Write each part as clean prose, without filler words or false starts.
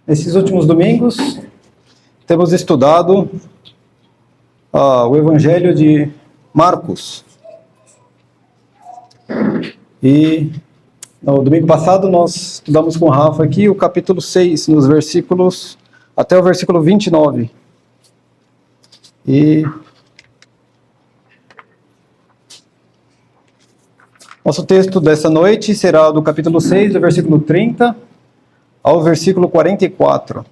Nesses últimos domingos, temos estudado o Evangelho de Marcos. E no domingo passado nós estudamos com o Rafa aqui o capítulo 6, nos versículos, até o versículo 29. E nosso texto dessa noite será do capítulo 6, do versículo 30 ao versículo 44.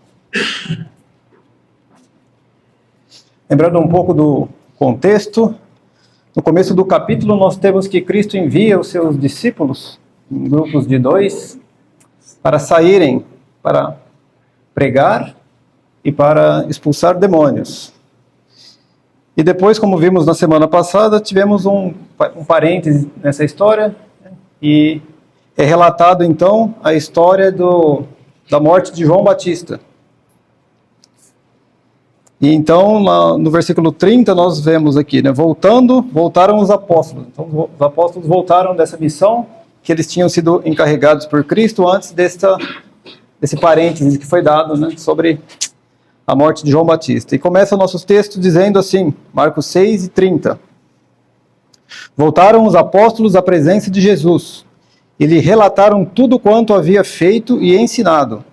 Lembrando um pouco do contexto, no começo do capítulo nós temos que Cristo envia os seus discípulos, em grupos de 2, para saírem, para pregar e para expulsar demônios. E depois, como vimos na semana passada, tivemos um parêntese nessa história, e é relatado então a história da morte de João Batista. E então, no versículo 30, nós vemos aqui, voltaram os apóstolos. Então, os apóstolos voltaram dessa missão que eles tinham sido encarregados por Cristo antes desse parênteses que foi dado, sobre a morte de João Batista. E começa o nosso texto dizendo assim, Marcos 6 e 30. Voltaram os apóstolos à presença de Jesus, e lhe relataram tudo quanto havia feito e ensinado.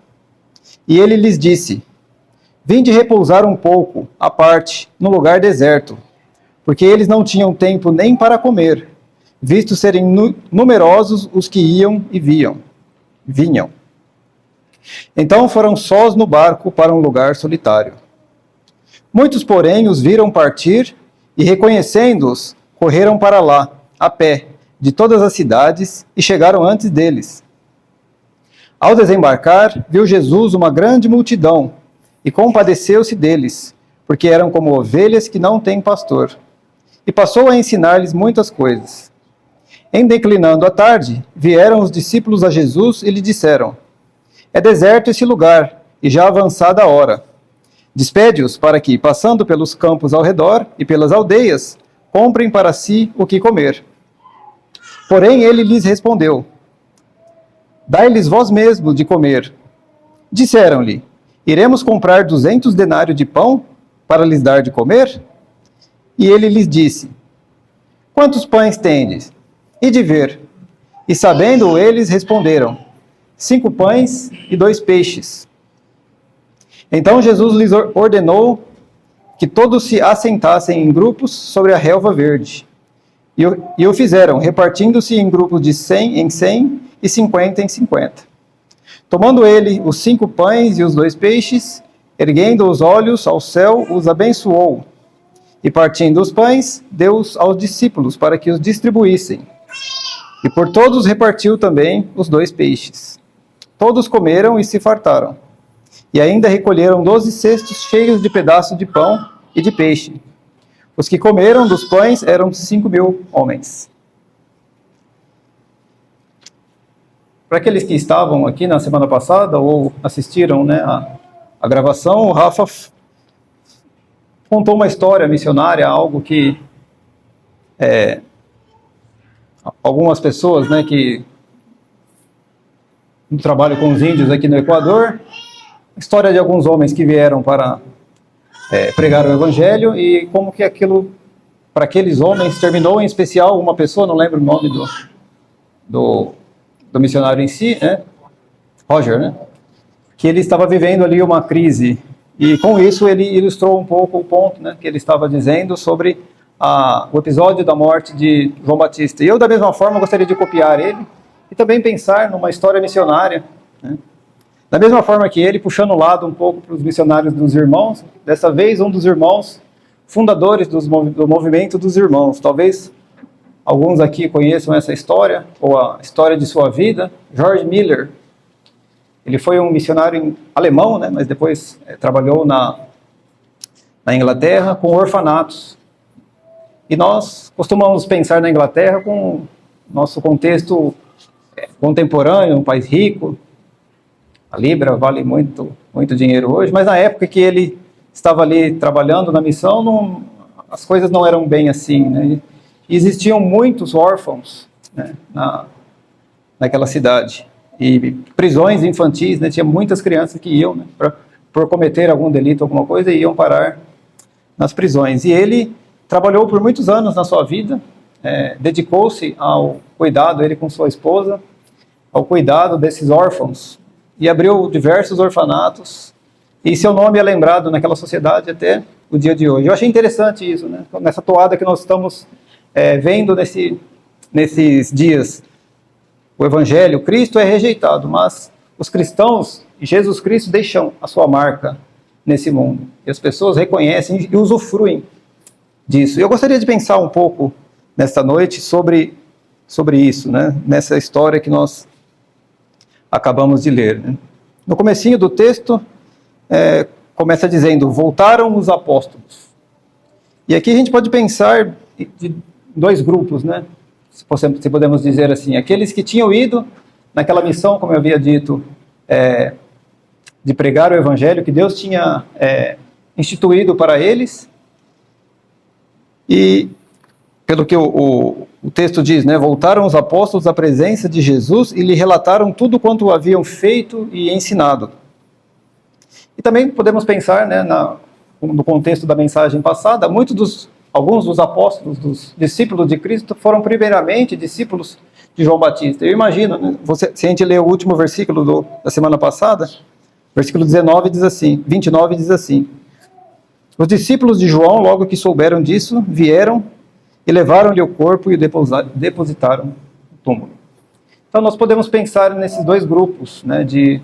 E ele lhes disse: vinde repousar um pouco, à parte, no lugar deserto, porque eles não tinham tempo nem para comer, visto serem numerosos os que iam e vinham. Então foram sós no barco para um lugar solitário. Muitos, porém, os viram partir e, reconhecendo-os, correram para lá, a pé, de todas as cidades, e chegaram antes deles. Ao desembarcar, viu Jesus uma grande multidão, e compadeceu-se deles, porque eram como ovelhas que não têm pastor. E passou a ensinar-lhes muitas coisas. Em declinando a tarde, vieram os discípulos a Jesus e lhe disseram: é deserto esse lugar, e já avançada a hora. Despede-os para que, passando pelos campos ao redor e pelas aldeias, comprem para si o que comer. Porém ele lhes respondeu: dai-lhes vós mesmos de comer. Disseram-lhe: iremos comprar 200 denários de pão para lhes dar de comer? E ele lhes disse: quantos pães tendes? E de ver. E sabendo eles, responderam: 5 pães e 2 peixes. Então Jesus lhes ordenou que todos se assentassem em grupos sobre a relva verde. E o fizeram, repartindo-se em grupos de 100 em 100 e 50 em 50. Tomando ele os 5 pães e os 2 peixes, erguendo os olhos ao céu, os abençoou. E partindo os pães, deu-os aos discípulos para que os distribuíssem. E por todos repartiu também os 2 peixes. Todos comeram e se fartaram. E ainda recolheram 12 cestos cheios de pedaços de pão e de peixe. Os que comeram dos pães eram 5.000 homens. Para aqueles que estavam aqui na semana passada ou assistiram a gravação, o Rafa contou uma história missionária, algo que algumas pessoas que no trabalho com os índios aqui no Equador, história de alguns homens que vieram para pregar o Evangelho e como que aquilo, para aqueles homens, terminou, em especial uma pessoa, não lembro o nome do missionário em si, Roger, que ele estava vivendo ali uma crise, e com isso ele ilustrou um pouco o ponto que ele estava dizendo sobre o episódio da morte de João Batista. E eu, da mesma forma, gostaria de copiar ele e também pensar numa história missionária, da mesma forma que ele, puxando o lado um pouco para os missionários dos irmãos, dessa vez um dos irmãos fundadores do movimento dos irmãos. Talvez alguns aqui conheçam essa história, ou a história de sua vida, George Miller. Ele foi um missionário alemão, mas depois trabalhou na Inglaterra com orfanatos. E nós costumamos pensar na Inglaterra com nosso contexto contemporâneo, um país rico. A Libra vale muito, muito dinheiro hoje, mas na época que ele estava ali trabalhando na missão, as coisas não eram bem assim, E existiam muitos órfãos naquela cidade. e prisões infantis, né? Tinha muitas crianças que iam, né, por cometer algum delito, alguma coisa, e iam parar nas prisões. E ele trabalhou por muitos anos na sua vida, dedicou-se ao cuidado, ele com sua esposa, ao cuidado desses órfãos, e abriu diversos orfanatos, e seu nome é lembrado naquela sociedade até o dia de hoje. Eu achei interessante isso, né? Nessa toada que nós estamos vendo nesses dias. O Evangelho, Cristo é rejeitado, mas os cristãos e Jesus Cristo deixam a sua marca nesse mundo. E as pessoas reconhecem e usufruem disso. Eu gostaria de pensar um pouco nesta noite sobre isso, né? Nessa história que nós acabamos de ler, né? No comecinho do texto, começa dizendo, voltaram os apóstolos. E aqui a gente pode pensar de dois grupos, né? Se podemos dizer assim, aqueles que tinham ido naquela missão, como eu havia dito, de pregar o Evangelho que Deus tinha instituído para eles, e pelo que o texto diz, né, voltaram os apóstolos à presença de Jesus e lhe relataram tudo quanto haviam feito e ensinado. E também podemos pensar, né, no contexto da mensagem passada, alguns dos apóstolos, dos discípulos de Cristo, foram primeiramente discípulos de João Batista. Eu imagino, né, se a gente ler o último versículo da semana passada, versículo 29 diz assim, 29 diz assim, os discípulos de João, logo que souberam disso, vieram e levaram-lhe o corpo e o depositaram no túmulo. Então nós podemos pensar nesses dois grupos, né, de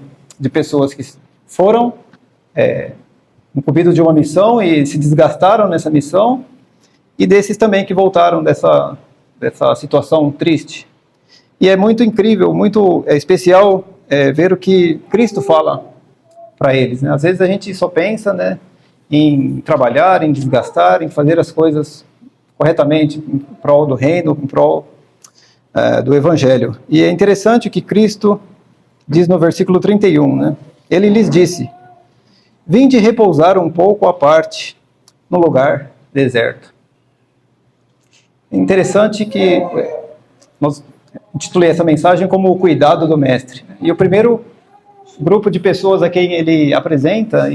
pessoas que foram incumbidos de uma missão e se desgastaram nessa missão, e desses também que voltaram dessa situação triste. E é muito incrível, muito especial ver o que Cristo fala para eles, né? Às vezes a gente só pensa, né, em trabalhar, em desgastar, em fazer as coisas corretamente, em prol do reino, em prol do Evangelho. E é interessante o que Cristo diz no versículo 31, né? Ele lhes disse, vinde repousar um pouco à parte, no lugar deserto. É interessante que nós intitulei essa mensagem como o cuidado do mestre. E o primeiro grupo de pessoas a quem ele apresenta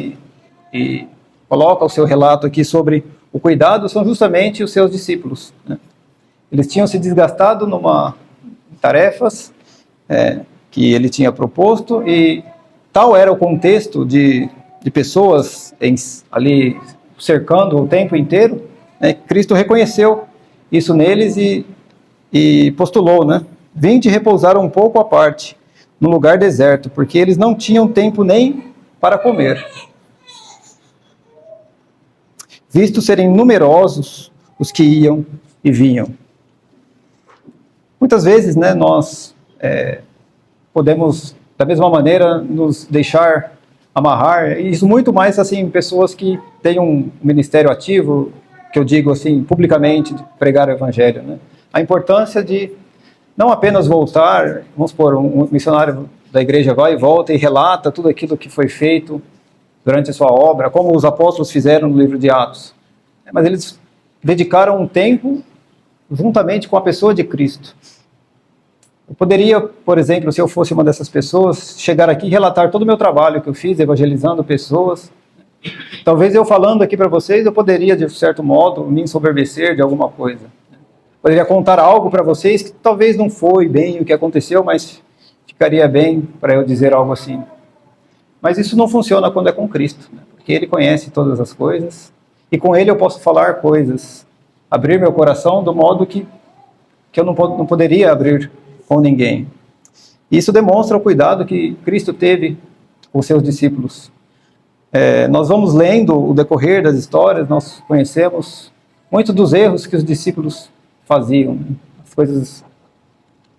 e coloca o seu relato aqui sobre o cuidado são justamente os seus discípulos, né? Eles tinham se desgastado em tarefas que ele tinha proposto, e tal era o contexto de pessoas ali cercando o tempo inteiro, né? Cristo reconheceu isso neles e postulou, né? Vinde repousar um pouco à parte, no lugar deserto, porque eles não tinham tempo nem para comer. Visto serem numerosos os que iam e vinham. Muitas vezes, né, nós podemos, da mesma maneira, nos deixar amarrar, e isso muito mais assim, pessoas que têm um ministério ativo, que eu digo assim, publicamente, de pregar o Evangelho, né? A importância de não apenas voltar, vamos supor, um missionário da igreja vai e volta e relata tudo aquilo que foi feito durante a sua obra, como os apóstolos fizeram no livro de Atos. Mas eles dedicaram um tempo juntamente com a pessoa de Cristo. Eu poderia, por exemplo, se eu fosse uma dessas pessoas, chegar aqui e relatar todo o meu trabalho que eu fiz, evangelizando pessoas. Talvez eu falando aqui para vocês, eu poderia, de certo modo, me ensoberbecer de alguma coisa. Poderia contar algo para vocês que talvez não foi bem o que aconteceu, mas ficaria bem para eu dizer algo assim. Mas isso não funciona quando é com Cristo, né? Porque Ele conhece todas as coisas, e com Ele eu posso falar coisas, abrir meu coração do modo que eu não poderia abrir com ninguém. Isso demonstra o cuidado que Cristo teve com seus discípulos. Nós vamos lendo o decorrer das histórias, nós conhecemos muitos dos erros que os discípulos faziam, né? As coisas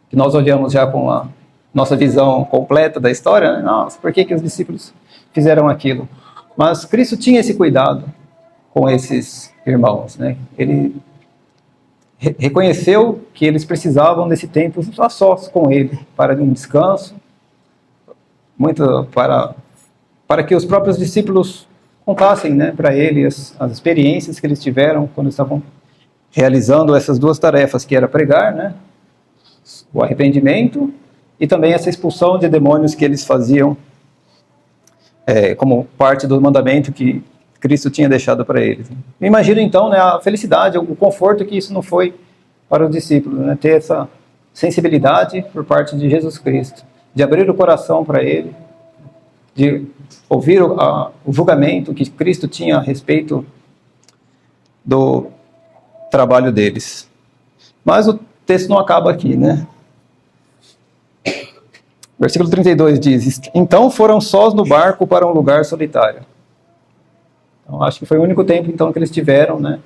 que nós olhamos já com a nossa visão completa da história, né? Nossa, por que os discípulos fizeram aquilo? Mas Cristo tinha esse cuidado com esses irmãos, né? Ele reconheceu que eles precisavam desse tempo a sós com Ele, para um descanso, para que os próprios discípulos contassem, né, para Ele as experiências que eles tiveram quando estavam realizando essas duas tarefas, que era pregar, né, o arrependimento, e também essa expulsão de demônios que eles faziam como parte do mandamento que Cristo tinha deixado para eles. Imagina então, né, a felicidade, o conforto que isso não foi para os discípulos, né, ter essa sensibilidade por parte de Jesus Cristo, de abrir o coração para Ele, de ouvir o julgamento que Cristo tinha a respeito do trabalho deles. Mas o texto não acaba aqui, né? Versículo 32 diz: então foram sós no barco para um lugar solitário. Então, acho que foi o único tempo então que eles tiveram, né,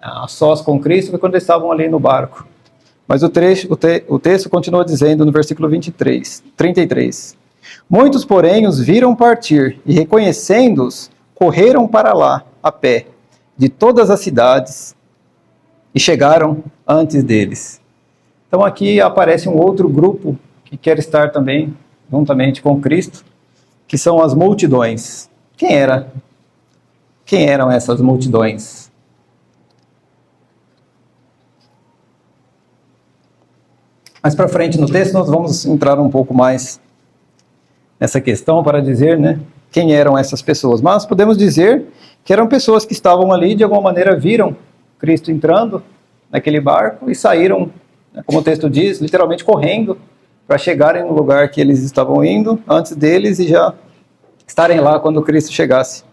a sós com Cristo, foi quando eles estavam ali no barco. Mas o texto continua dizendo no versículo 33: muitos, porém, os viram partir, e reconhecendo-os, correram para lá, a pé, de todas as cidades, e chegaram antes deles. Então aqui aparece um outro grupo que quer estar também, juntamente com Cristo, que são as multidões. Quem eram essas multidões? Mais para frente no texto nós vamos entrar um pouco mais nessa questão para dizer, né, quem eram essas pessoas. Mas podemos dizer que eram pessoas que estavam ali, de alguma maneira viram Cristo entrando naquele barco e saíram, né, como o texto diz, literalmente correndo para chegarem no lugar que eles estavam indo antes deles e já estarem lá quando Cristo chegasse.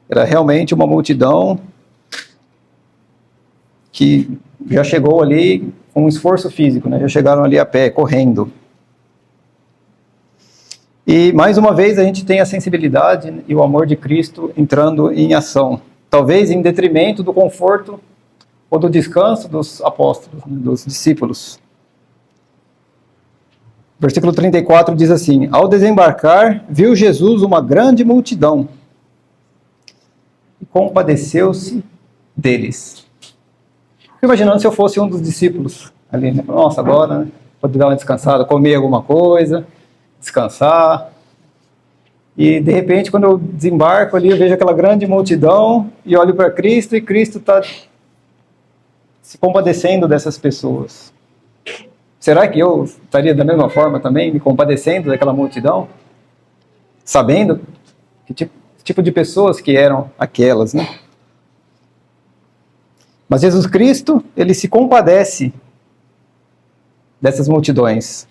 Era realmente uma multidão que já chegou ali com um esforço físico, né? Já chegaram ali a pé, correndo. E, mais uma vez, a gente tem a sensibilidade e o amor de Cristo entrando em ação. Talvez em detrimento do conforto ou do descanso dos apóstolos, né, dos discípulos. Versículo 34 diz assim: ao desembarcar, viu Jesus uma grande multidão e compadeceu-se deles. Fico imaginando se eu fosse um dos discípulos ali, né? Nossa, agora, né, vou dar uma descansada, comer alguma coisa, descansar. E de repente, quando eu desembarco ali, eu vejo aquela grande multidão e olho para Cristo, e Cristo está se compadecendo dessas pessoas. Será que eu estaria da mesma forma também, me compadecendo daquela multidão? Sabendo que tipo de pessoas que eram aquelas, né? Mas Jesus Cristo, ele se compadece dessas multidões.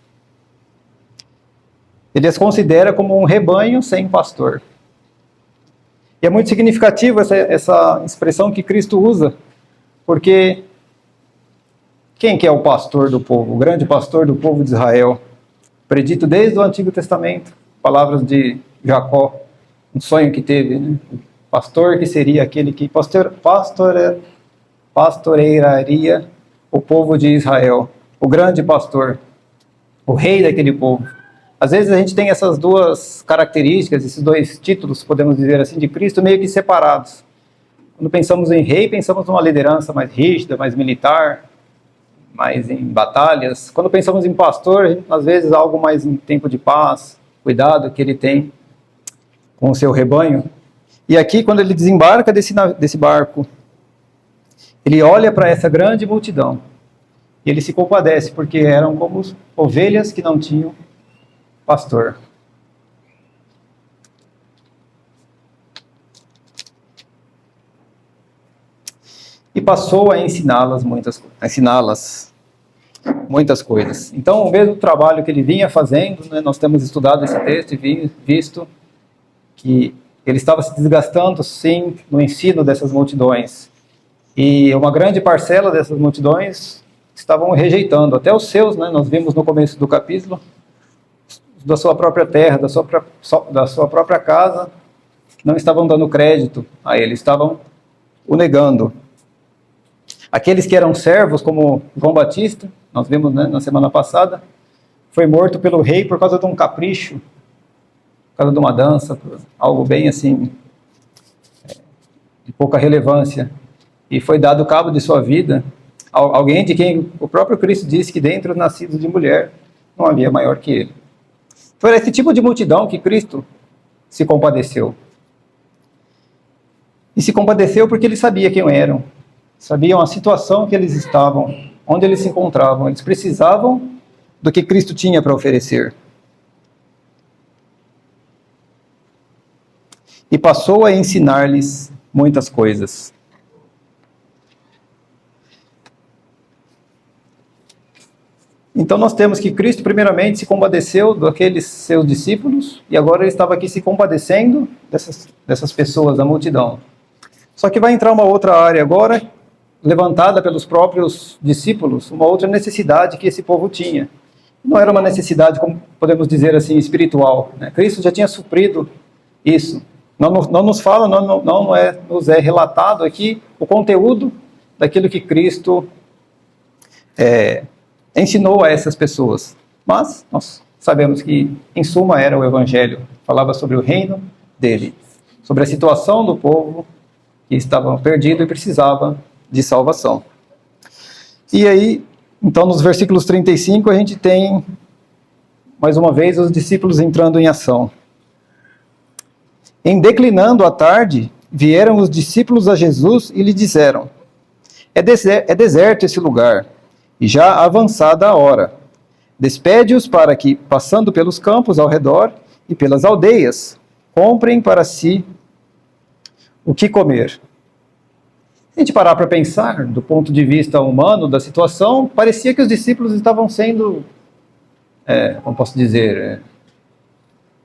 Ele as considera como um rebanho sem pastor. E é muito significativo essa expressão que Cristo usa, porque quem que é o pastor do povo, o grande pastor do povo de Israel? Predito desde o Antigo Testamento, palavras de Jacó, um sonho que teve, né? O pastor que seria aquele que pastorearia o povo de Israel, o grande pastor, o rei daquele povo. Às vezes a gente tem essas duas características, esses dois títulos, podemos dizer assim, de Cristo meio que separados. Quando pensamos em rei, pensamos numa liderança mais rígida, mais militar, mais em batalhas. Quando pensamos em pastor, às vezes algo mais em tempo de paz, cuidado que ele tem com o seu rebanho. E aqui, quando ele desembarca desse barco, ele olha para essa grande multidão e ele se compadece, porque eram como ovelhas que não tinham pastor. E passou a ensiná-las muitas coisas. Então, o mesmo trabalho que ele vinha fazendo, né, nós temos estudado esse texto e visto que ele estava se desgastando, sim, no ensino dessas multidões. E uma grande parcela dessas multidões estavam rejeitando, até os seus, né, nós vimos no começo do capítulo, da sua própria terra, da sua própria casa, não estavam dando crédito a ele, estavam o negando. Aqueles que eram servos, como João Batista, nós vimos, né, na semana passada, foi morto pelo rei por causa de um capricho, por causa de uma dança, algo bem assim, de pouca relevância, e foi dado cabo de sua vida, alguém de quem o próprio Cristo disse que dentre os nascidos de mulher não havia maior que ele. Foi esse tipo de multidão que Cristo se compadeceu. E se compadeceu porque ele sabia quem eram, sabiam a situação que eles estavam, onde eles se encontravam. Eles precisavam do que Cristo tinha para oferecer. E passou a ensinar-lhes muitas coisas. Então nós temos que Cristo primeiramente se compadeceu daqueles seus discípulos e agora ele estava aqui se compadecendo dessas pessoas, da multidão. Só que vai entrar uma outra área agora, levantada pelos próprios discípulos, uma outra necessidade que esse povo tinha. Não era uma necessidade, como podemos dizer assim, espiritual, né? Cristo já tinha suprido isso. Não nos fala, nos é relatado aqui o conteúdo daquilo que Cristo ensinou a essas pessoas. Mas nós sabemos que, em suma, era o Evangelho. Falava sobre o reino dele, sobre a situação do povo que estava perdido e precisava de salvação. E aí, então, nos versículos 35, a gente tem, mais uma vez, os discípulos entrando em ação. Em declinando a tarde, vieram os discípulos a Jesus e lhe disseram: é deserto esse lugar, e já avançada a hora. Despede-os para que, passando pelos campos ao redor e pelas aldeias, comprem para si o que comer. Se a gente parar para pensar, do ponto de vista humano da situação, parecia que os discípulos estavam sendo, como posso dizer,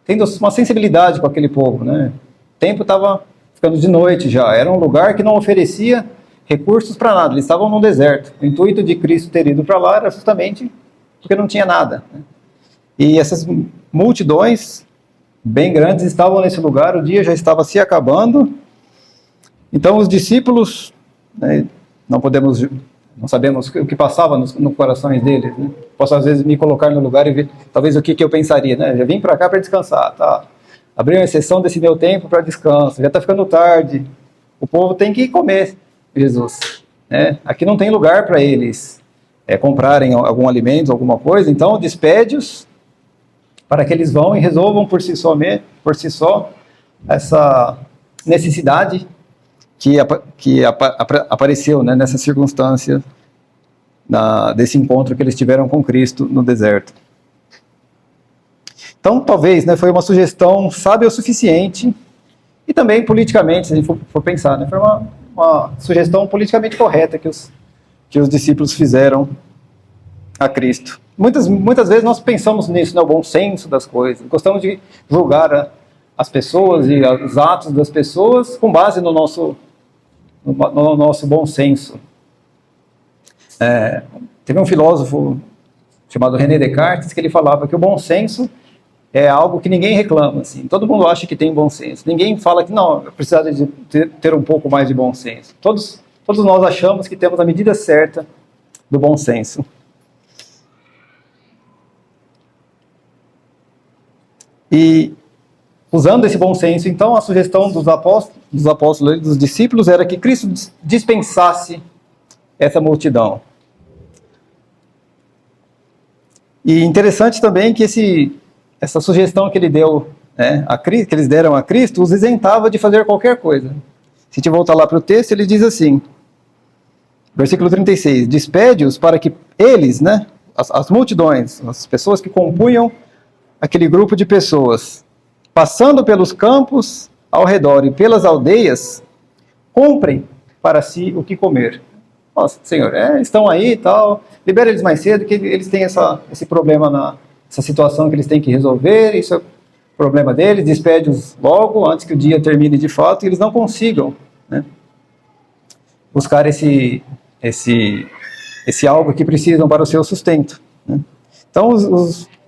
tendo uma sensibilidade com aquele povo, né? O tempo estava ficando de noite já, era um lugar que não oferecia recursos para nada, eles estavam no deserto. O intuito de Cristo ter ido para lá era justamente porque não tinha nada, né? E essas multidões bem grandes estavam nesse lugar, o dia já estava se acabando. Então os discípulos, né, não sabemos o que passava nos corações deles, né? Posso às vezes me colocar no lugar e ver talvez o que eu pensaria, né? Já vim para cá para descansar, tá? Abri uma exceção desse meu tempo para descanso, já está ficando tarde, o povo tem que comer, Jesus, né? Aqui não tem lugar para eles comprarem algum alimento, alguma coisa, então despede-os para que eles vão e resolvam por si só essa necessidade que apareceu, né, nessa circunstância desse encontro que eles tiveram com Cristo no deserto. Então, talvez, né, foi uma sugestão sábia o suficiente e também politicamente, se a gente for pensar, né, foi uma sugestão politicamente correta que os discípulos fizeram a Cristo. Muitas vezes nós pensamos nisso, no bom senso das coisas, gostamos de julgar as pessoas e os atos das pessoas com base no nosso bom senso. Teve um filósofo chamado René Descartes que ele falava que o bom senso é algo que ninguém reclama, assim. Todo mundo acha que tem bom senso. Ninguém fala que não, precisa de ter um pouco mais de bom senso. Todos nós achamos que temos a medida certa do bom senso. E usando esse bom senso, então, a sugestão dos apóstolos e dos discípulos era que Cristo dispensasse essa multidão. E interessante também que essa sugestão que ele deu, né, que eles deram a Cristo, os isentava de fazer qualquer coisa. Se a gente voltar lá para o texto, ele diz assim, versículo 36, despede-os para que eles, né, as multidões, as pessoas que compunham aquele grupo de pessoas, passando pelos campos ao redor e pelas aldeias, comprem para si o que comer. Nossa, Senhor, estão aí e tal, libera eles mais cedo, que eles têm esse problema, essa situação que eles têm que resolver, isso é o problema deles, despede-os logo, antes que o dia termine de fato, e eles não consigam, né, buscar esse algo que precisam para o seu sustento, né? Então,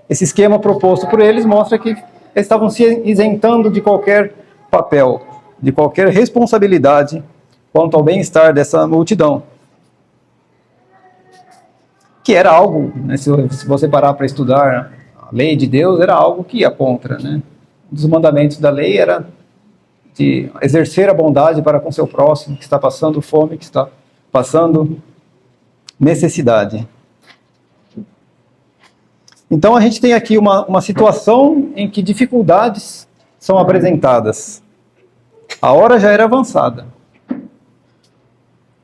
esse esquema proposto por eles mostra que eles estavam se isentando de qualquer papel, de qualquer responsabilidade quanto ao bem-estar dessa multidão. Que era algo, né, se você parar para estudar a lei de Deus, era algo que ia contra, né? Um dos mandamentos da lei era de exercer a bondade para com seu próximo, que está passando fome, que está passando necessidade. Então a gente tem aqui uma situação em que dificuldades são apresentadas. A hora já era avançada.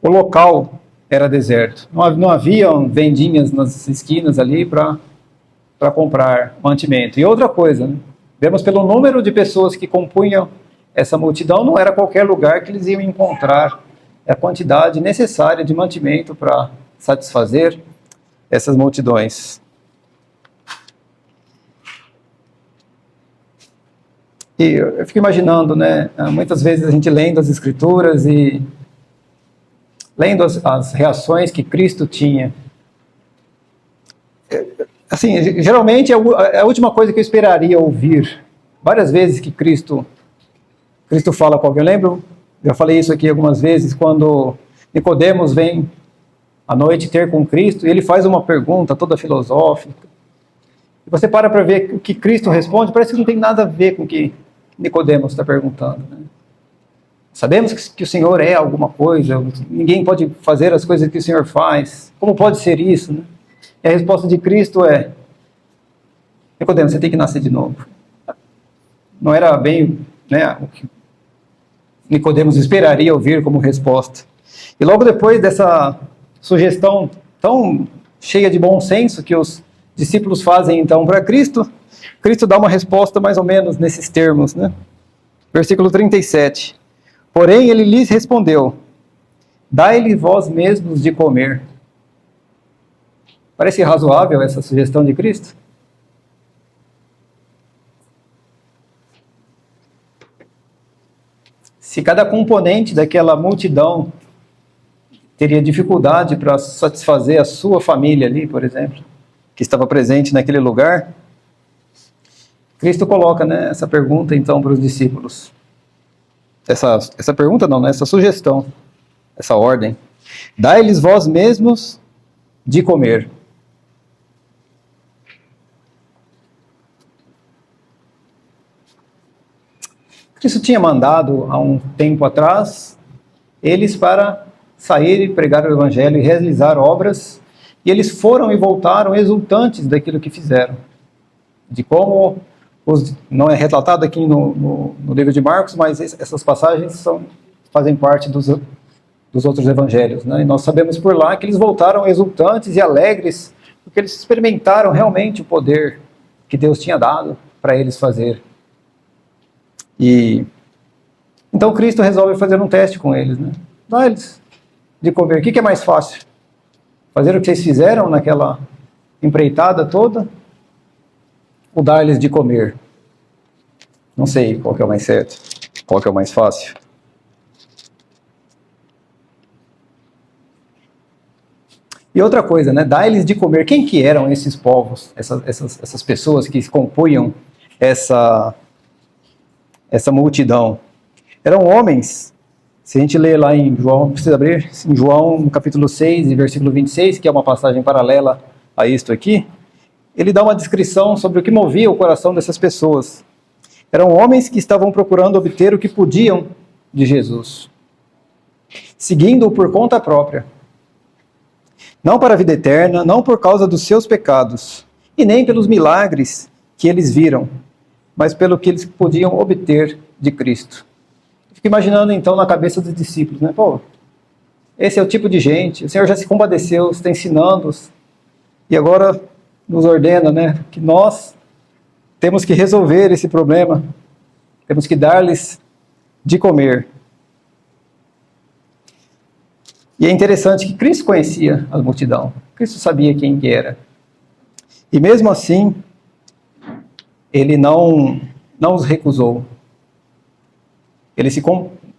O local era deserto. Não haviam vendinhas nas esquinas ali para para comprar mantimento. E outra coisa, né? Vemos pelo número de pessoas que compunham essa multidão, não era qualquer lugar que eles iam encontrar a quantidade necessária de mantimento para satisfazer essas multidões. E eu fico imaginando, né, muitas vezes a gente lendo as Escrituras e lendo as reações que Cristo tinha. Assim, geralmente é a última coisa que eu esperaria ouvir. Várias vezes que Cristo fala com alguém. Eu lembro, já falei isso aqui algumas vezes, quando Nicodemos vem à noite ter com Cristo e ele faz uma pergunta toda filosófica. E você para ver o que Cristo responde, parece que não tem nada a ver com o que Nicodemos está perguntando, né? Sabemos que o Senhor é alguma coisa, ninguém pode fazer as coisas que o Senhor faz. Como pode ser isso, né? E a resposta de Cristo é: Nicodemos, você tem que nascer de novo. Não era bem, né, o que Nicodemos esperaria ouvir como resposta. E logo depois dessa sugestão tão cheia de bom senso que os discípulos fazem então para Cristo, Cristo dá uma resposta mais ou menos nesses termos, né? Versículo 37. Porém ele lhes respondeu: dai-lhe vós mesmos de comer. Parece razoável essa sugestão de Cristo? Se cada componente daquela multidão teria dificuldade para satisfazer a sua família ali, por exemplo, que estava presente naquele lugar, Cristo coloca, né, essa pergunta então para os discípulos. Essa pergunta não, né, essa sugestão, essa ordem. Dai-lhes vós mesmos de comer. Cristo tinha mandado há um tempo atrás eles para sair e pregar o evangelho e realizar obras, e eles foram e voltaram exultantes daquilo que fizeram. De como, não é relatado aqui no livro de Marcos, mas essas passagens fazem parte dos outros evangelhos, né? E nós sabemos por lá que eles voltaram exultantes e alegres, porque eles experimentaram realmente o poder que Deus tinha dado para eles fazer. E então Cristo resolve fazer um teste com eles, né? Dá-lhes de comer. O que é mais fácil? Fazer o que vocês fizeram naquela empreitada toda? Ou dar-lhes de comer? Não sei qual que é o mais certo, qual que é o mais fácil. E outra coisa, né? Dar-lhes de comer. Quem que eram esses povos, essas pessoas que compunham essa multidão? Eram homens. Se a gente ler lá em João, precisa abrir, em João, no capítulo 6, versículo 26, que é uma passagem paralela a isto aqui, ele dá uma descrição sobre o que movia o coração dessas pessoas. Eram homens que estavam procurando obter o que podiam de Jesus, seguindo-o por conta própria. Não para a vida eterna, não por causa dos seus pecados, e nem pelos milagres que eles viram, mas pelo que eles podiam obter de Cristo. Fico imaginando então na cabeça dos discípulos, né? Pô, esse é o tipo de gente, o Senhor já se compadeceu, está ensinando-os, e agora nos ordena, né, que nós temos que resolver esse problema, temos que dar-lhes de comer. E é interessante que Cristo conhecia a multidão, Cristo sabia quem que era, e mesmo assim, ele não os recusou.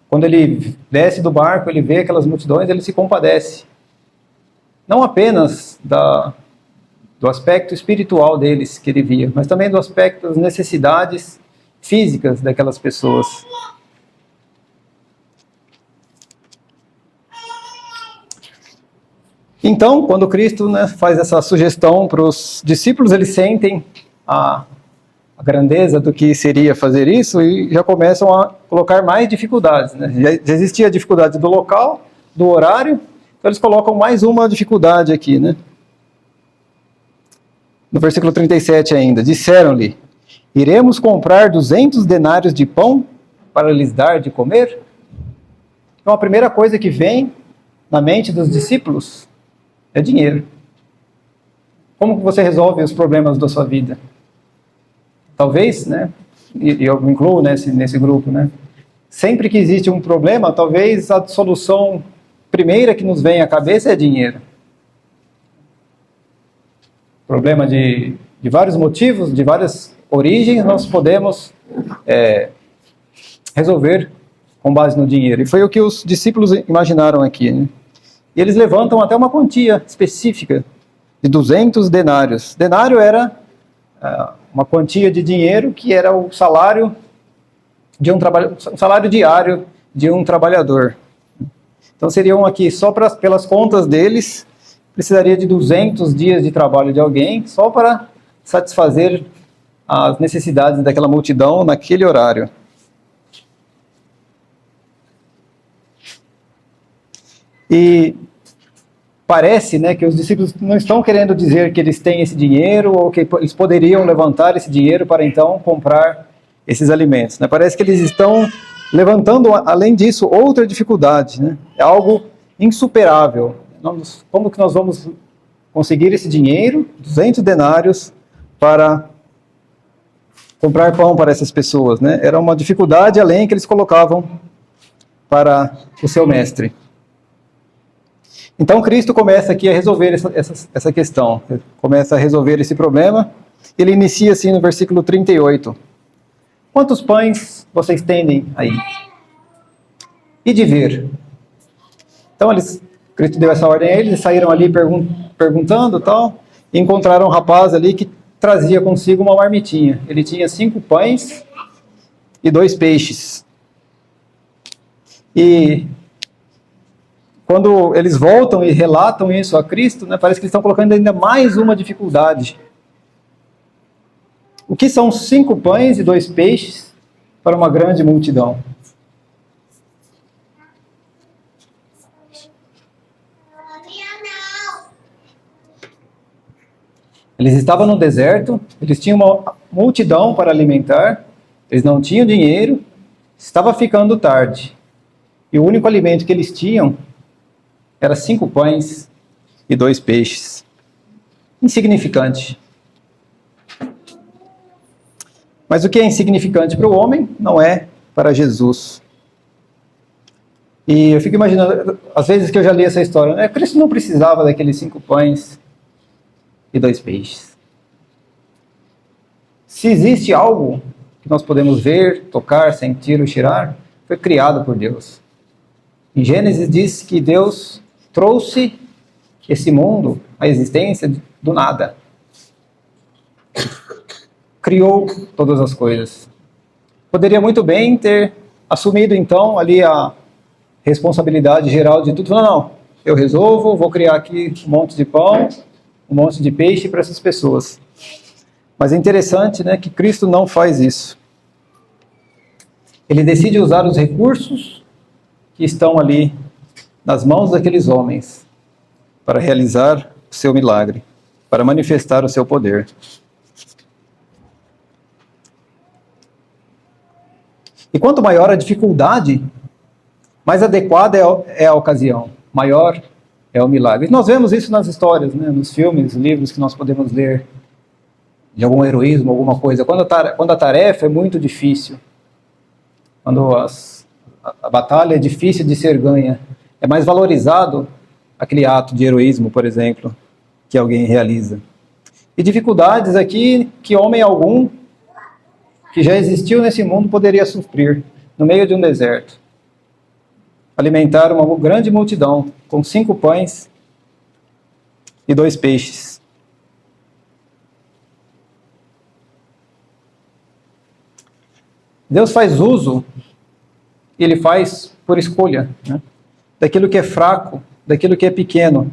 Quando ele desce do barco, ele vê aquelas multidões, ele se compadece. Não apenas do aspecto espiritual deles que ele via, mas também do aspecto das necessidades físicas daquelas pessoas. Então, quando Cristo, né, faz essa sugestão para os discípulos, eles sentem a grandeza do que seria fazer isso e já começam a colocar mais dificuldades, né? Já existia a dificuldade do local, do horário, então eles colocam mais uma dificuldade aqui, né? No versículo 37 ainda, disseram-lhe: iremos comprar 200 denários de pão para lhes dar de comer? Então a primeira coisa que vem na mente dos discípulos é dinheiro. Como que você resolve os problemas da sua vida? Talvez, né? E eu me incluo nesse grupo, né? Sempre que existe um problema, talvez a solução primeira que nos vem à cabeça é dinheiro. Problema de vários motivos, de várias origens, nós podemos resolver com base no dinheiro. E foi o que os discípulos imaginaram aqui, né? E eles levantam até uma quantia específica de 200 denários. Denário era uma quantia de dinheiro que era o salário de um salário diário de um trabalhador. Então seriam aqui, só pelas contas deles, precisaria de 200 dias de trabalho de alguém, só para satisfazer as necessidades daquela multidão naquele horário. E parece, né, que os discípulos não estão querendo dizer que eles têm esse dinheiro ou que eles poderiam levantar esse dinheiro para então comprar esses alimentos, né? Parece que eles estão levantando, além disso, outra dificuldade, né? É algo insuperável. Como que nós vamos conseguir esse dinheiro, 200 denários, para comprar pão para essas pessoas, né? Era uma dificuldade além que eles colocavam para o seu mestre. Então Cristo começa aqui a resolver essa questão, começa a resolver esse problema. Ele inicia assim no versículo 38. Quantos pães vocês tendem aí? E de ver. Então Cristo deu essa ordem a eles, saíram ali perguntando tal, e encontraram um rapaz ali que trazia consigo uma marmitinha. Ele tinha 5 pães e 2 peixes. E quando eles voltam e relatam isso a Cristo, né, parece que eles estão colocando ainda mais uma dificuldade. O que são 5 pães e 2 peixes para uma grande multidão? Eles estavam no deserto, eles tinham uma multidão para alimentar, eles não tinham dinheiro, estava ficando tarde. E o único alimento que eles tinham era 5 pães e 2 peixes. Insignificante. Mas o que é insignificante para o homem não é para Jesus. E eu fico imaginando, às vezes que eu já li essa história, né? Cristo não precisava daqueles 5 pães e 2 peixes. Se existe algo que nós podemos ver, tocar, sentir ou cheirar, foi criado por Deus. Em Gênesis diz que Deus trouxe esse mundo à existência do nada. Criou todas as coisas. Poderia muito bem ter assumido então ali a responsabilidade geral de tudo. Não, eu resolvo, vou criar aqui um monte de pão, um monte de peixe para essas pessoas. Mas é interessante, né, que Cristo não faz isso. Ele decide usar os recursos que estão ali nas mãos daqueles homens para realizar o seu milagre, para manifestar o seu poder. E quanto maior a dificuldade, mais adequada é a ocasião, maior é o milagre. E nós vemos isso nas histórias, né, nos filmes, livros que nós podemos ler, de algum heroísmo, alguma coisa. Quando a tarefa é muito difícil, quando a batalha é difícil de ser ganha, é mais valorizado aquele ato de heroísmo, por exemplo, que alguém realiza. E dificuldades aqui que homem algum que já existiu nesse mundo poderia sofrer no meio de um deserto. Alimentar uma grande multidão com 5 pães e 2 peixes. Deus faz uso, ele faz por escolha, né, daquilo que é fraco, daquilo que é pequeno.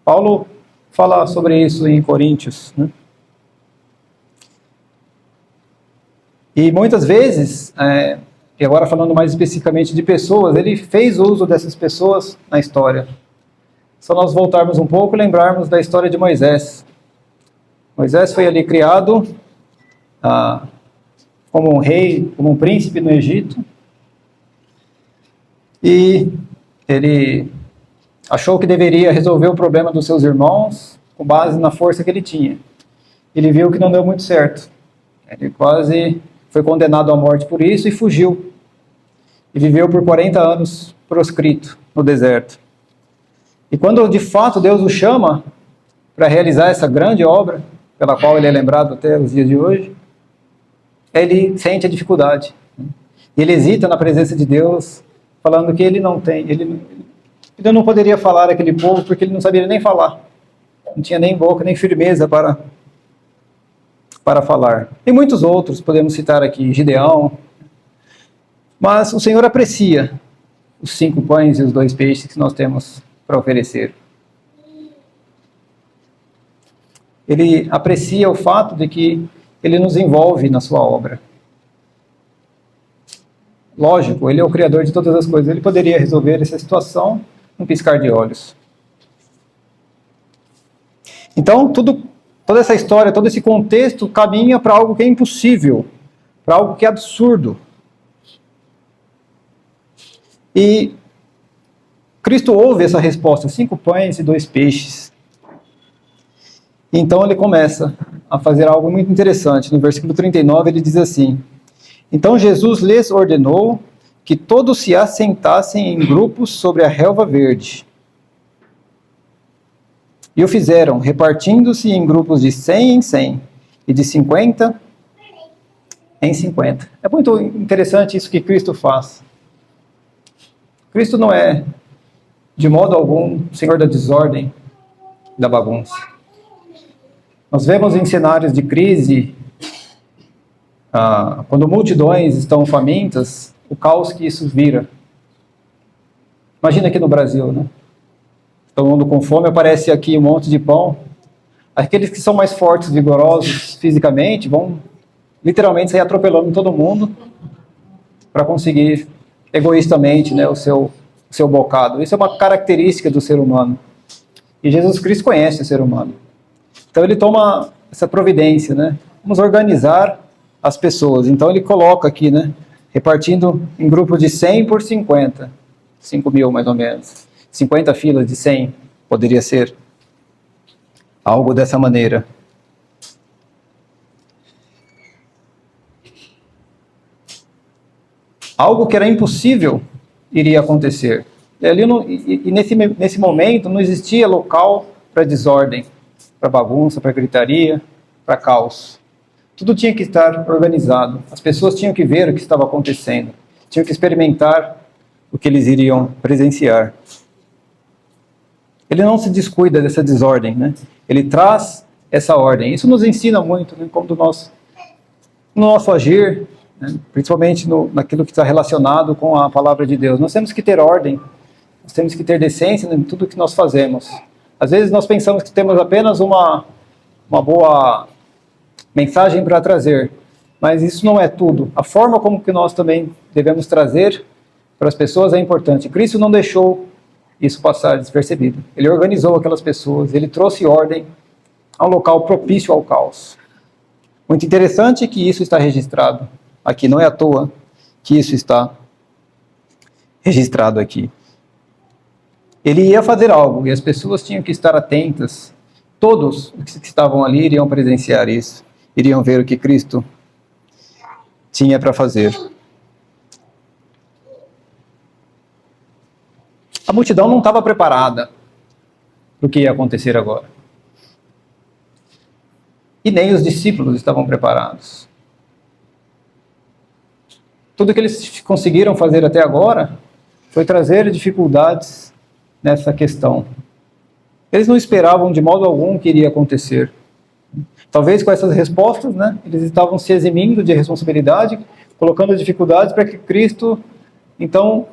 Paulo fala sobre isso em Coríntios, né? E muitas vezes, e agora falando mais especificamente de pessoas, ele fez uso dessas pessoas na história. Só nós voltarmos um pouco e lembrarmos da história de Moisés. Moisés foi ali criado como um rei, como um príncipe no Egito. E ele achou que deveria resolver o problema dos seus irmãos, com base na força que ele tinha. Ele viu que não deu muito certo. Ele quase foi condenado à morte por isso e fugiu. E viveu por 40 anos proscrito no deserto. E quando de fato Deus o chama para realizar essa grande obra, pela qual ele é lembrado até os dias de hoje, ele sente a dificuldade. Ele hesita na presença de Deus, falando que ele não tem, ele não poderia falar àquele povo porque ele não sabia nem falar. Não tinha nem boca, nem firmeza para falar. E muitos outros, podemos citar aqui Gideão. Mas o Senhor aprecia os 5 pães e os 2 peixes que nós temos para oferecer. Ele aprecia o fato de que ele nos envolve na sua obra. Lógico, ele é o Criador de todas as coisas. Ele poderia resolver essa situação num piscar de olhos. Então, toda essa história, todo esse contexto caminha para algo que é impossível, para algo que é absurdo. E Cristo ouve essa resposta, 5 pães e 2 peixes. Então ele começa a fazer algo muito interessante. No versículo 39 ele diz assim: então Jesus lhes ordenou que todos se assentassem em grupos sobre a relva verde. E o fizeram, repartindo-se em grupos de 100 em 100 e de 50 em 50. É muito interessante isso que Cristo faz. Cristo não é, de modo algum, o Senhor da desordem, da bagunça. Nós vemos em cenários de crise, quando multidões estão famintas, o caos que isso vira. Imagina aqui no Brasil, né? Todo mundo com fome, aparece aqui um monte de pão. Aqueles que são mais fortes, vigorosos fisicamente, vão literalmente sair atropelando todo mundo para conseguir egoístamente, né, o seu bocado. Isso é uma característica do ser humano. E Jesus Cristo conhece o ser humano. Então ele toma essa providência, né? Vamos organizar as pessoas. Então ele coloca aqui, né, repartindo em grupos de 100 por 50. 5 mil mais ou menos. 50 filas de 100 poderia ser algo dessa maneira. Algo que era impossível iria acontecer. E nesse momento não existia local para desordem, para bagunça, para gritaria, para caos. Tudo tinha que estar organizado. As pessoas tinham que ver o que estava acontecendo. Tinham que experimentar o que eles iriam presenciar. Ele não se descuida dessa desordem, né? Ele traz essa ordem. Isso nos ensina muito, né? Como no nosso agir, né? Principalmente naquilo que está relacionado com a palavra de Deus. Nós temos que ter ordem, nós temos que ter decência em tudo que nós fazemos. Às vezes nós pensamos que temos apenas uma boa mensagem para trazer, mas isso não é tudo. A forma como que nós também devemos trazer para as pessoas é importante. Cristo não deixou isso passar despercebido. Ele organizou aquelas pessoas, ele trouxe ordem a um local propício ao caos. Muito interessante que isso está registrado aqui, não é à toa que isso está registrado aqui. Ele ia fazer algo e as pessoas tinham que estar atentas. Todos que estavam ali iriam presenciar isso, iriam ver o que Cristo tinha para fazer. A multidão não estava preparada para o que ia acontecer agora. E nem os discípulos estavam preparados. Tudo que eles conseguiram fazer até agora foi trazer dificuldades nessa questão. Eles não esperavam de modo algum que iria acontecer. Talvez com essas respostas, né, eles estavam se eximindo de responsabilidade, colocando dificuldades para que Cristo, então,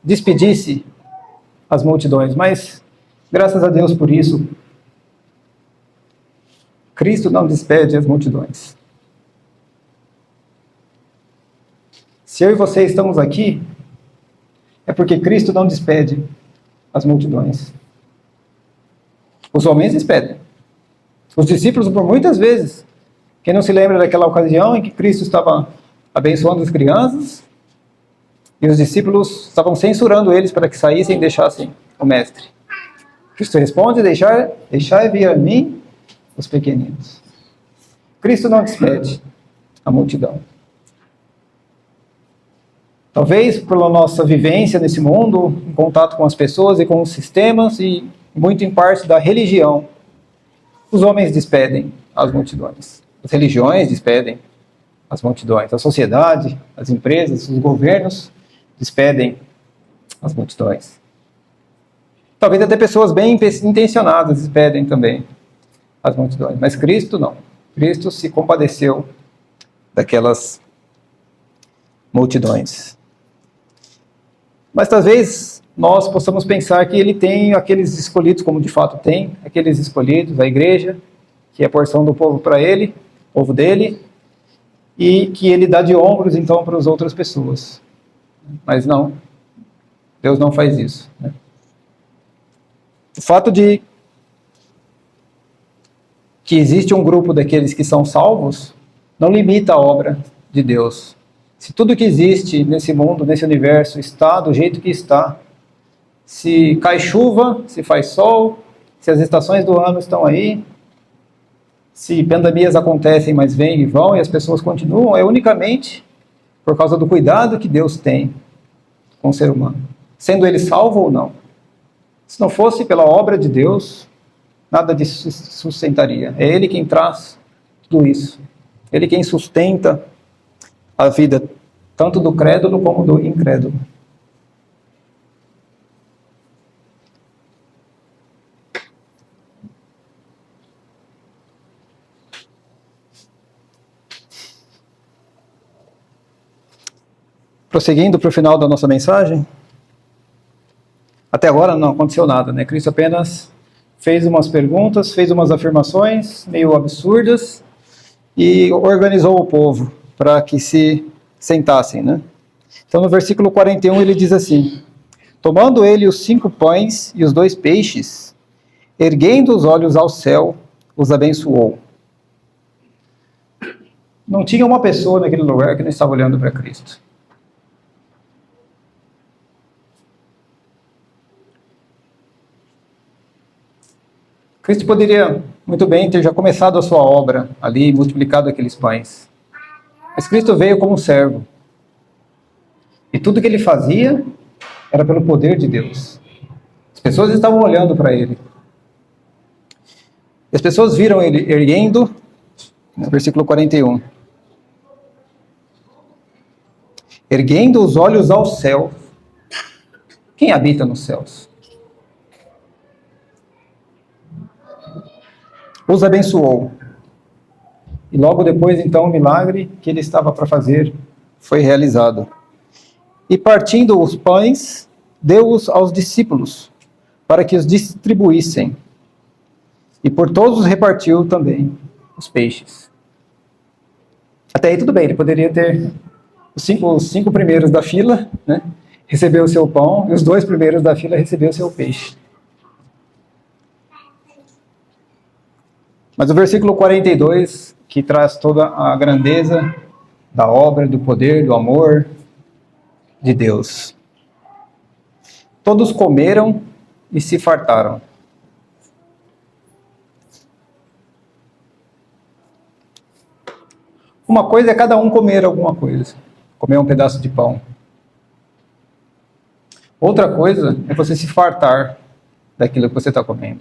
despedisse as multidões. Mas, graças a Deus por isso, Cristo não despede as multidões. Se eu e você estamos aqui, é porque Cristo não despede as multidões. Os homens despedem. Os discípulos, por muitas vezes, quem não se lembra daquela ocasião em que Cristo estava abençoando as crianças e os discípulos estavam censurando eles para que saíssem e deixassem o mestre. Cristo responde: deixai vir a mim os pequeninos. Cristo não despede a multidão. Talvez pela nossa vivência nesse mundo, em contato com as pessoas e com os sistemas, e muito em parte da religião, os homens despedem as multidões. As religiões despedem as multidões. A sociedade, as empresas, os governos despedem as multidões. Talvez até pessoas bem intencionadas despedem também as multidões. Mas Cristo não. Cristo se compadeceu daquelas multidões. Mas talvez nós possamos pensar que ele tem aqueles escolhidos, como de fato tem, aqueles escolhidos, a igreja, que é a porção do povo para ele, povo dele, e que ele dá de ombros então para as outras pessoas. Mas não, Deus não faz isso, né? O fato de que existe um grupo daqueles que são salvos não limita a obra de Deus. Se tudo que existe nesse mundo, nesse universo, está do jeito que está, se cai chuva, se faz sol, se as estações do ano estão aí, se pandemias acontecem, mas vêm e vão, e as pessoas continuam, é unicamente por causa do cuidado que Deus tem com o ser humano, sendo ele salvo ou não. Se não fosse pela obra de Deus, nada disso se sustentaria. É Ele quem traz tudo isso. Ele quem sustenta a vida, tanto do crédulo como do incrédulo. Prosseguindo para o final da nossa mensagem, até agora não aconteceu nada, né? Cristo apenas fez umas perguntas, fez umas afirmações meio absurdas e organizou o povo para que se sentassem, né? Então no versículo 41 ele diz assim: tomando ele os 5 pães e os 2 peixes, erguendo os olhos ao céu, os abençoou. Não tinha uma pessoa naquele lugar que não estava olhando para Cristo. Cristo poderia muito bem ter já começado a sua obra ali, multiplicado aqueles pães. Mas Cristo veio como um servo. E tudo que ele fazia era pelo poder de Deus. As pessoas estavam olhando para ele. E as pessoas viram ele erguendo, no versículo 41. Erguendo os olhos ao céu. Quem habita nos céus? Os abençoou. E logo depois, então, o milagre que ele estava para fazer foi realizado. E partindo os pães, deu-os aos discípulos, para que os distribuíssem. E por todos repartiu também os peixes. Até aí tudo bem, ele poderia ter os cinco primeiros da fila, né, receber o seu pão, e os 2 primeiros da fila receber o seu peixe. Mas o versículo 42, que traz toda a grandeza da obra, do poder, do amor de Deus. Todos comeram e se fartaram. Uma coisa é cada um comer alguma coisa, comer um pedaço de pão. Outra coisa é você se fartar daquilo que você está comendo.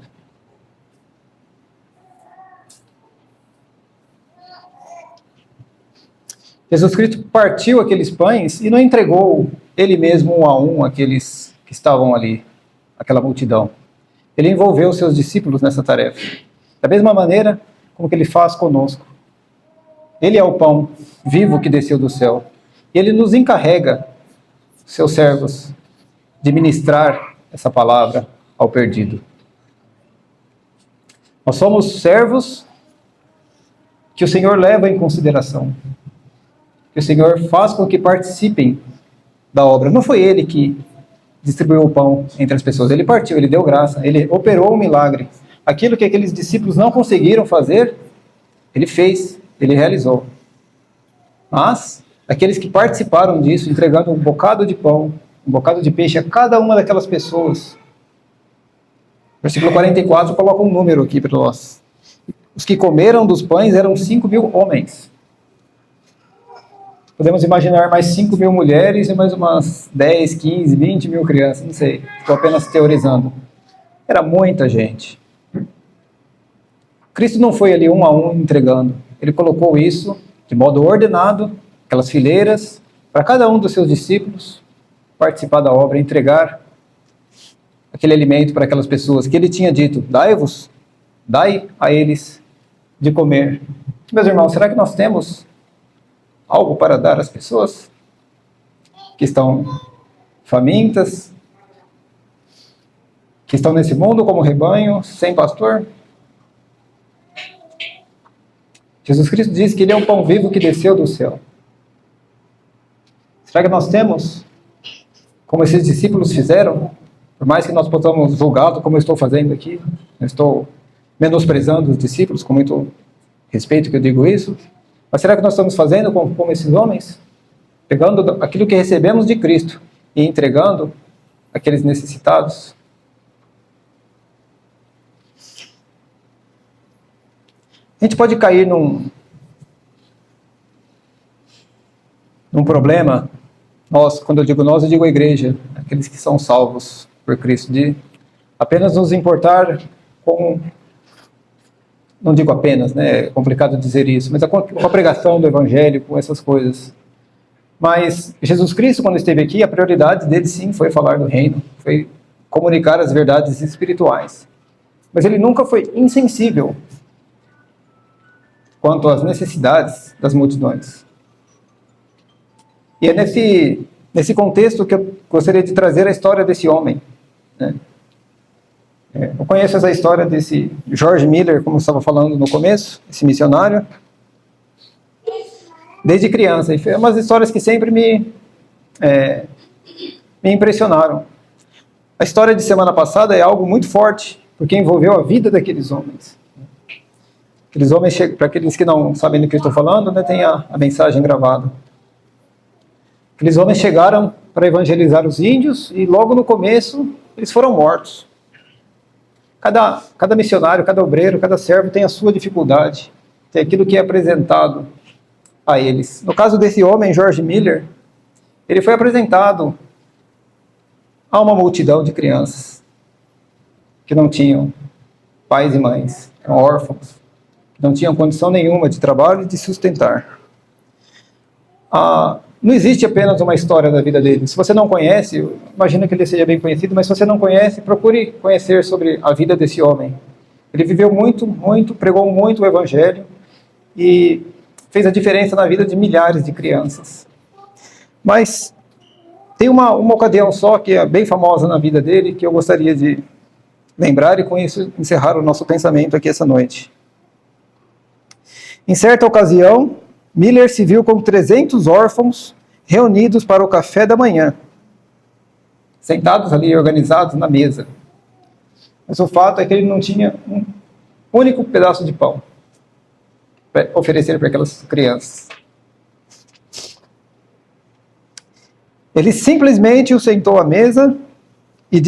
Jesus Cristo partiu aqueles pães e não entregou ele mesmo um a um aqueles que estavam ali, aquela multidão. Ele envolveu os seus discípulos nessa tarefa. Da mesma maneira como que ele faz conosco. Ele é o pão vivo que desceu do céu. E ele nos encarrega, seus servos, de ministrar essa palavra ao perdido. Nós somos servos que o Senhor leva em consideração. Que o Senhor faz com que participem da obra. Não foi ele que distribuiu o pão entre as pessoas. Ele partiu, ele deu graça, ele operou um milagre. Aquilo que aqueles discípulos não conseguiram fazer, ele fez, ele realizou. Mas aqueles que participaram disso, entregando um bocado de pão, um bocado de peixe a cada uma daquelas pessoas, Versículo 44 coloca um número aqui para nós. Os que comeram dos pães eram 5.000 homens. Podemos imaginar mais 5.000 mulheres e mais umas 10, 15, 20 mil crianças, não sei. Estou apenas teorizando. Era muita gente. Cristo não foi ali um a um entregando. Ele colocou isso de modo ordenado, aquelas fileiras, para cada um dos seus discípulos participar da obra, entregar aquele alimento para aquelas pessoas que ele tinha dito: dai-vos, dai a eles de comer. Meus irmãos, será que nós temos algo para dar às pessoas que estão famintas, que estão nesse mundo como rebanho, sem pastor? Jesus Cristo diz que ele é um pão vivo que desceu do céu. Será que nós temos, como esses discípulos fizeram? Por mais que nós possamos julgá-lo, como eu estou fazendo aqui, eu estou menosprezando os discípulos, com muito respeito que eu digo isso, mas será que nós estamos fazendo como esses homens? Pegando aquilo que recebemos de Cristo e entregando àqueles necessitados? A gente pode cair num problema, nós, quando eu digo a igreja, aqueles que são salvos por Cristo, de apenas nos importar com, não digo apenas, né, é complicado dizer isso, mas com a pregação do Evangelho, com essas coisas. Mas Jesus Cristo, quando esteve aqui, a prioridade dele sim foi falar do reino, foi comunicar as verdades espirituais. Mas ele nunca foi insensível quanto às necessidades das multidões. E é nesse contexto que eu gostaria de trazer a história desse homem, né? Eu conheço essa história desse George Miller, como eu estava falando no começo, esse missionário, desde criança. E foi umas histórias que sempre me impressionaram. A história de semana passada é algo muito forte, porque envolveu a vida daqueles homens. Aqueles homens, para aqueles que não sabem do que eu estou falando, né, tem a mensagem gravada. Aqueles homens chegaram para evangelizar os índios e logo no começo eles foram mortos. Cada missionário, cada obreiro, cada servo tem a sua dificuldade, tem aquilo que é apresentado a eles. No caso desse homem, George Miller, ele foi apresentado a uma multidão de crianças que não tinham pais e mães, eram órfãos, que não tinham condição nenhuma de trabalho e de sustentar. Não existe apenas uma história da vida dele. Se você não conhece, eu imagino que ele seja bem conhecido, mas se você não conhece, procure conhecer sobre a vida desse homem. Ele viveu muito, pregou muito o Evangelho e fez a diferença na vida de milhares de crianças. Mas tem uma ocasião só que é bem famosa na vida dele, que eu gostaria de lembrar e com isso encerrar o nosso pensamento aqui essa noite. Em certa ocasião, Miller se viu com 300 órfãos reunidos para o café da manhã, sentados ali, organizados na mesa. Mas o fato é que ele não tinha um único pedaço de pão para oferecer para aquelas crianças. Ele simplesmente o sentou à mesa e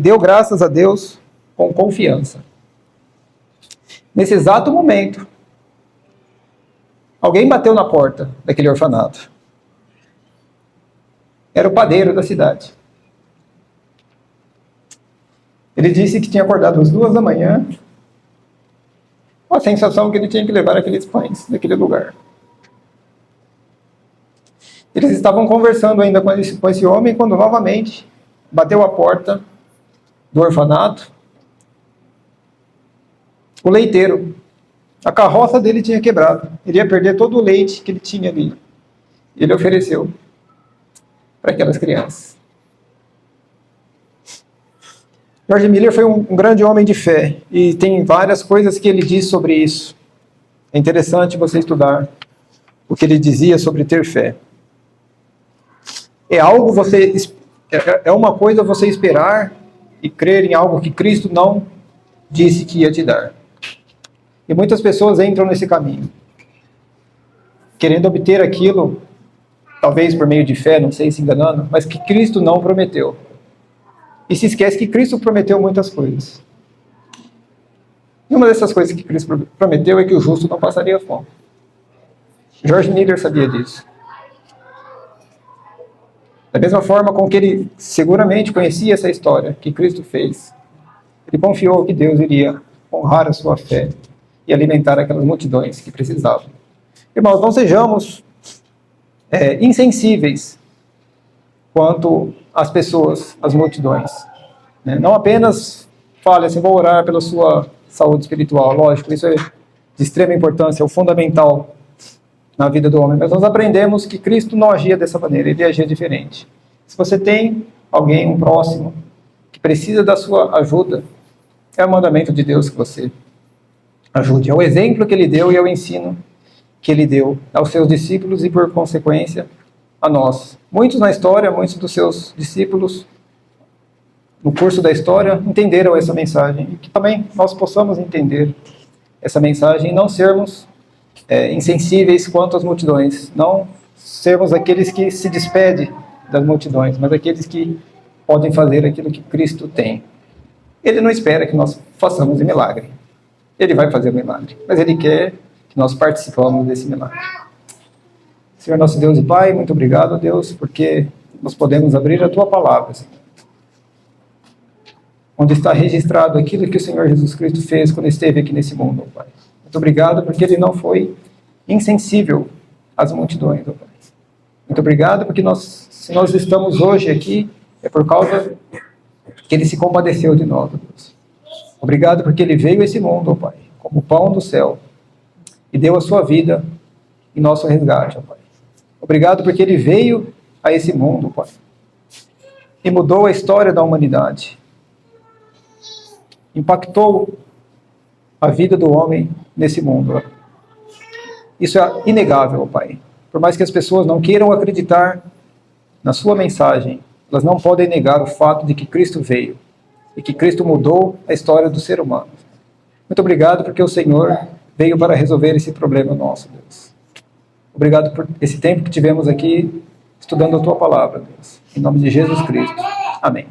deu graças a Deus com confiança. Nesse exato momento, alguém bateu na porta daquele orfanato. Era o padeiro da cidade. Ele disse que tinha acordado às 2 da manhã, com a sensação que ele tinha que levar aqueles pães daquele lugar. Eles estavam conversando ainda com esse homem, quando novamente bateu a porta do orfanato o leiteiro. A carroça dele tinha quebrado. Ele ia perder todo o leite que ele tinha ali. Ele ofereceu para aquelas crianças. George Miller foi um grande homem de fé. E tem várias coisas que ele diz sobre isso. É interessante você estudar o que ele dizia sobre ter fé. É uma coisa você esperar e crer em algo que Cristo não disse que ia te dar. E muitas pessoas entram nesse caminho, querendo obter aquilo, talvez por meio de fé, não sei, se enganando, mas que Cristo não prometeu. E se esquece que Cristo prometeu muitas coisas. E uma dessas coisas que Cristo prometeu é que o justo não passaria fome. George Miller sabia disso. Da mesma forma com que ele seguramente conhecia essa história que Cristo fez, ele confiou que Deus iria honrar a sua fé e alimentar aquelas multidões que precisavam. Irmãos, não sejamos insensíveis quanto às pessoas, às multidões. Né? Não apenas fale assim, vou orar pela sua saúde espiritual. Lógico, isso é de extrema importância, é o fundamental na vida do homem. Mas nós aprendemos que Cristo não agia dessa maneira, ele agia diferente. Se você tem alguém, um próximo, que precisa da sua ajuda, é o mandamento de Deus que você ajude. É o exemplo que ele deu e é o ensino que ele deu aos seus discípulos e, por consequência, a nós. Muitos na história, muitos dos seus discípulos, no curso da história, entenderam essa mensagem. E que também nós possamos entender essa mensagem e não sermos insensíveis quanto às multidões. Não sermos aqueles que se despedem das multidões, mas aqueles que podem fazer aquilo que Cristo tem. Ele não espera que nós façamos um milagre. Ele vai fazer o milagre, mas ele quer que nós participamos desse milagre. Senhor nosso Deus e Pai, muito obrigado, Deus, porque nós podemos abrir a Tua palavra, Senhor, onde está registrado aquilo que o Senhor Jesus Cristo fez quando esteve aqui nesse mundo, Pai. Muito obrigado porque Ele não foi insensível às multidões, Pai. Muito obrigado porque se nós estamos hoje aqui, é por causa que Ele se compadeceu de nós, Deus. Obrigado porque Ele veio a esse mundo, Pai, como pão do céu, e deu a sua vida em nosso resgate, Pai. Obrigado porque Ele veio a esse mundo, Pai, e mudou a história da humanidade. Impactou a vida do homem nesse mundo. Isso é inegável, Pai. Por mais que as pessoas não queiram acreditar na sua mensagem, elas não podem negar o fato de que Cristo veio e que Cristo mudou a história do ser humano. Muito obrigado porque o Senhor veio para resolver esse problema nosso, Deus. Obrigado por esse tempo que tivemos aqui estudando a Tua palavra, Deus. Em nome de Jesus Cristo. Amém.